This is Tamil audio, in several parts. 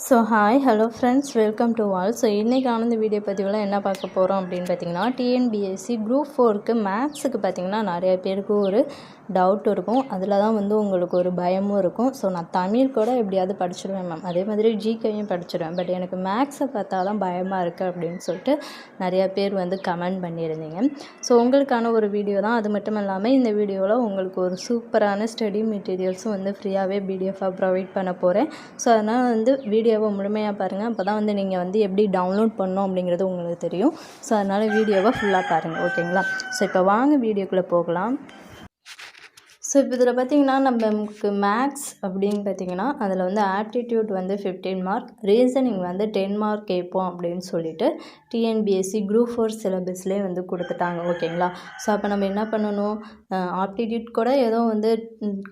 So hi hello friends, welcome to all. So இன்றைக்கான இந்த வீடியோ பதிவில் என்ன பார்க்க போகிறோம் அப்படின்னு பார்த்தீங்கன்னா, டிஎன்பிஎஸ்சி குரூப் 4க்கு மேக்ஸுக்கு பார்த்திங்கன்னா நிறைய பேருக்கு ஒரு டவுட் இருக்கும். அதில் தான் வந்து உங்களுக்கு ஒரு பயமும் இருக்கும். ஸோ நான் தமிழ் கூட எப்படியாவது படிச்சிடுவேன் மேம், அதே மாதிரி ஜிகேயும் படிச்சிடுவேன், பட் எனக்கு மேக்ஸை பார்த்தா தான் பயமாக இருக்குது அப்படின்னு சொல்லிட்டு நிறையா பேர் வந்து கமெண்ட் பண்ணியிருந்தீங்க. ஸோ உங்களுக்கான ஒரு வீடியோ தான். அது மட்டும் இல்லாமல் இந்த வீடியோவில் உங்களுக்கு ஒரு சூப்பரான ஸ்டடி மெட்டீரியல்ஸும் வந்து ஃப்ரீயாகவே பிடிஎஃபாக ப்ரொவைட் பண்ண போகிறேன். ஸோ அதனால் வந்து வீடியோவை முழுமையாக பாருங்கள். அப்போ தான் வந்து நீங்கள் வந்து எப்படி டவுன்லோட் பண்ணணும் அப்படிங்கிறது உங்களுக்கு தெரியும். ஸோ அதனால் வீடியோவை ஃபுல்லாக பாருங்கள், ஓகேங்களா? ஸோ இப்போ வாங்க வீடியோக்குள்ளே போகலாம். ஸோ இப்போ இதில் பார்த்திங்கன்னா நமக்கு மேக்ஸ் அப்படின்னு பார்த்திங்கன்னா அதில் வந்து ஆப்டிடியூட் வந்து 15 மார்க், ரீசனிங் வந்து 10 மார்க் கேட்போம் அப்படின்னு சொல்லிட்டு டிஎன்பிஎஸ்சி குரூப் 4 சிலபஸ்லேயே வந்து கொடுத்துட்டாங்க, ஓகேங்களா? ஸோ அப்போ நம்ம என்ன பண்ணணும், ஆப்டிடியூட் கூட ஏதோ வந்து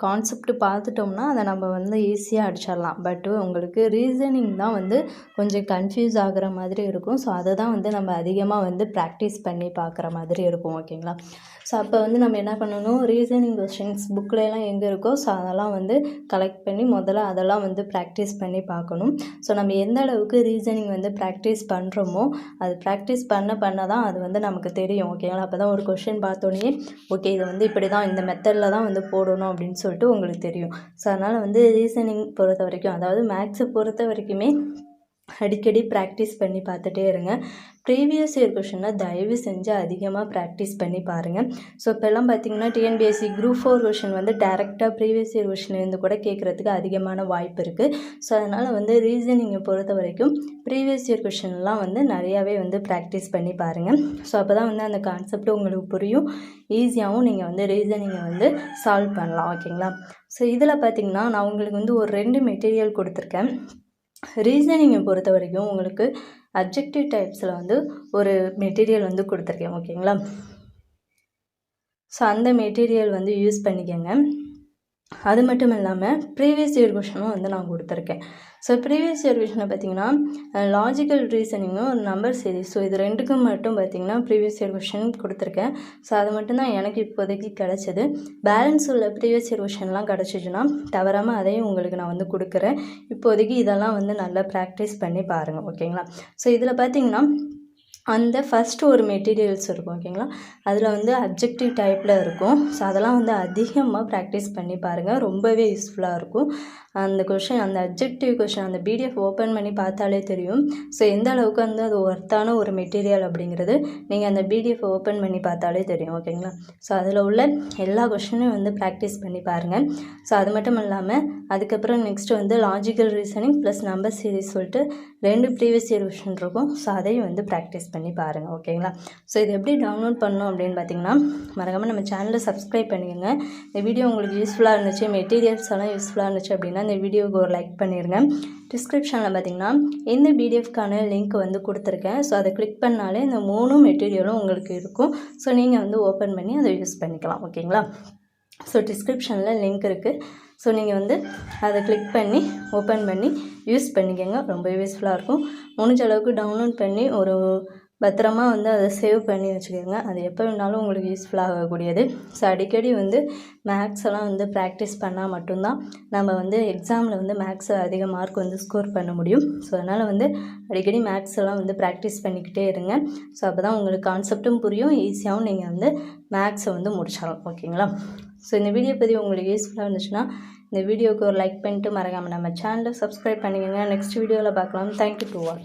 கான்செப்ட் பார்த்துட்டோம்னா அதை நம்ம வந்து ஈஸியாக அடிச்சிடலாம். பட் உங்களுக்கு ரீசனிங் தான் வந்து கொஞ்சம் கன்ஃபியூஸ் ஆகிற மாதிரி இருக்கும். ஸோ அதை தான் வந்து நம்ம அதிகமாக வந்து ப்ராக்டிஸ் பண்ணி பார்க்குற மாதிரி இருக்கும், ஓகேங்களா? ஸோ அப்போ வந்து நம்ம என்ன பண்ணணும், ரீசனிங் கொஸ்டின்ஸ் புக்கிலலாம் எங்கே இருக்கோ ஸோ அதெல்லாம் வந்து கலெக்ட் பண்ணி முதல்ல அதெல்லாம் வந்து ப்ராக்டிஸ் பண்ணி பார்க்கணும். ஸோ நம்ம எந்த அளவுக்கு ரீசனிங் வந்து ப்ராக்டிஸ் பண்ணுறோமோ அது ப்ராக்டிஸ் பண்ண தான் அது வந்து நமக்கு தெரியும், ஓகேங்களா? அப்போ தான் ஒரு கொஷின் பார்த்தோன்னே ஓகே இது வந்து இப்படி தான் இந்த மெத்தடில் தான் வந்து போடணும் அப்படின்னு சொல்லிட்டு உங்களுக்கு தெரியும். ஸோ அதனால் வந்து ரீசனிங் பொறுத்த வரைக்கும், அதாவது மேக்ஸை பொறுத்த வரைக்குமே அடிக்கடி ப்ராக்டிஸ் பண்ணி பார்த்துட்டே இருங்க. ப்ரீவியஸ் இயர் கொஷினை தயவு செஞ்சு அதிகமாக ப்ராக்டிஸ் பண்ணி பாருங்கள். ஸோ இப்போல்லாம் பார்த்திங்கன்னா டிஎன்பிஎஸ்சி குரூப் 4 கொஷின் வந்து டேரெக்டாக ப்ரீவியஸ் இயர் கொஷின்லேருந்து கூட கேட்குறதுக்கு அதிகமான வாய்ப்பு இருக்குது. ஸோ அதனால் வந்து ரீசனிங்கை பொறுத்த வரைக்கும் ப்ரீவியஸ் இயர் கொஷின்லாம் வந்து நிறையாவே வந்து ப்ராக்டிஸ் பண்ணி பாருங்கள். ஸோ அப்போ தான் வந்து அந்த கான்செப்ட் உங்களுக்கு புரியும், ஈஸியாகவும் நீங்கள் வந்து ரீசனிங்கை வந்து சால்வ் பண்ணலாம், ஓகேங்களா? ஸோ இதில் பார்த்திங்கன்னா நான் உங்களுக்கு வந்து ஒரு 2 மெட்டீரியல் கொடுத்துருக்கேன். ரீசனிங்கை பொறுத்த வரைக்கும் உங்களுக்கு அப்ஜெக்டிவ் டைப்ஸில் வந்து ஒரு மெட்டீரியல் வந்து கொடுத்துருக்கேன், ஓகேங்களா? ஸோ அந்த மெட்டீரியல் வந்து யூஸ் பண்ணிக்கோங்க. அது மட்டும் இல்லாமல் ப்ரீவியஸ் இயர் கொஷனும் வந்து நான் கொடுத்துருக்கேன். ஸோ ப்ரீவியஸ் இயர் கொஷனை பார்த்திங்கன்னா லாஜிக்கல் ரீசனிங்கும் ஒரு நம்பர் சீரிஸ், ஸோ இது ரெண்டுக்கும் மட்டும் பார்த்திங்கன்னா ப்ரீவியஸ் இயர் கொஷின் கொடுத்துருக்கேன். ஸோ அது மட்டும்தான் எனக்கு இப்போதைக்கு கிடச்சிது. பேலன்ஸ் உள்ள ப்ரீவியஸ் இயர் கொஷின்லாம் கிடச்சிச்சுன்னா தவறாமல் அதையும் உங்களுக்கு நான் வந்து கொடுக்குறேன். இப்போதைக்கு இதெல்லாம் வந்து நல்லா ப்ராக்டிஸ் பண்ணி பாருங்கள், ஓகேங்களா? ஸோ இதில் பார்த்திங்கன்னா அந்த ஃபஸ்ட்டு ஒரு மெட்டீரியல்ஸ் இருக்கும், ஓகேங்களா? அதில் வந்து அப்ஜெக்டிவ் டைப்பில் இருக்கும். ஸோ அதெல்லாம் வந்து அதிகமாக ப்ராக்டிஸ் பண்ணி பாருங்கள், ரொம்பவே யூஸ்ஃபுல்லாக இருக்கும். அந்த கொஷின், அந்த அப்ஜெக்டிவ் கொஷின் அந்த பிடிஎஃப் ஓப்பன் பண்ணி பார்த்தாலே தெரியும். ஸோ எந்த அளவுக்கு வந்து அது ஒர்த்தான ஒரு மெட்டீரியல் அப்படிங்கிறது நீங்கள் அந்த பிடிஎஃப் ஓப்பன் பண்ணி பார்த்தாலே தெரியும், ஓகேங்களா? ஸோ அதில் உள்ள எல்லா கொஷினும் வந்து ப்ராக்டிஸ் பண்ணி பாருங்கள். ஸோ அது மட்டும் இல்லாமல் அதுக்கப்புறம் நெக்ஸ்ட்டு வந்து logical reasoning plus number series சொல்லிட்டு 2 ப்ரீவியஸ் இயர் கொஷின் இருக்கும். ஸோ அதையும் வந்து ப்ராக்டிஸ் பண்ணி பாருங்கள், ஓகேங்களா? ஸோ இது எப்படி டவுன்லோட் பண்ணணும் அப்படின்னு பார்த்தீங்கன்னா மறக்காமல் நம்ம சேனலை சப்ஸ்கிரைப் பண்ணிக்கோங்க. இந்த வீடியோ உங்களுக்கு யூஸ்ஃபுல்லாக இருந்துச்சு, மெட்டீரியல்ஸ் எல்லாம் யூஸ்ஃபுல்லாக இருந்துச்சு அப்படின்னா இந்த வீடியோவுக்கு ஒரு லைக் பண்ணிடுங்க. டிஸ்கிரிப்ஷனில் பார்த்திங்கன்னா இந்த பிடிஎஃப்கான லிங்க் வந்து கொடுத்துருக்கேன். ஸோ அதை கிளிக் பண்ணாலே இந்த 3 மெட்டீரியலும் உங்களுக்கு இருக்கும். ஸோ நீங்கள் வந்து ஓப்பன் பண்ணி அதை யூஸ் பண்ணிக்கலாம், ஓகேங்களா? ஸோ டிஸ்கிரிப்ஷனில் லிங்க் இருக்குது. ஸோ நீங்கள் வந்து அதை கிளிக் பண்ணி ஓப்பன் பண்ணி யூஸ் பண்ணிக்கோங்க, ரொம்ப யூஸ்ஃபுல்லாக இருக்கும். முடிஞ்ச அளவுக்கு டவுன்லோட் பண்ணி ஒரு பத்திரமா வந்து அதை சேவ் பண்ணி வச்சுக்கோங்க. அது எப்போ வேணாலும் உங்களுக்கு யூஸ்ஃபுல்லாக ஆகக்கூடியது. ஸோ அடிக்கடி வந்து மேக்ஸ் எல்லாம் வந்து ப்ராக்டிஸ் பண்ணால் மட்டும்தான் நம்ம வந்து எக்ஸாமில் வந்து மேக்ஸை அதிக மார்க் வந்து ஸ்கோர் பண்ண முடியும். ஸோ அதனால் வந்து அடிக்கடி மேக்ஸ் எல்லாம் வந்து ப்ராக்டிஸ் பண்ணிக்கிட்டே இருங்க. ஸோ அப்போ தான் உங்களுக்கு கான்செப்டும் புரியும், ஈஸியாகவும் நீங்கள் வந்து மேக்ஸை வந்து முடிச்சிடலாம், ஓகேங்களா? ஸோ இந்த வீடியோ பற்றி உங்களுக்கு யூஸ்ஃபுல்லாக இருந்துச்சுன்னா இந்த வீடியோவுக்கு ஒரு லைக் பண்ணிட்டு மறக்காமல் நம்ம சேனலை சப்ஸ்கிரைப் பண்ணிக்கோங்க. நெக்ஸ்ட் வீடியோவில் பார்க்கலாம். Thank you to all.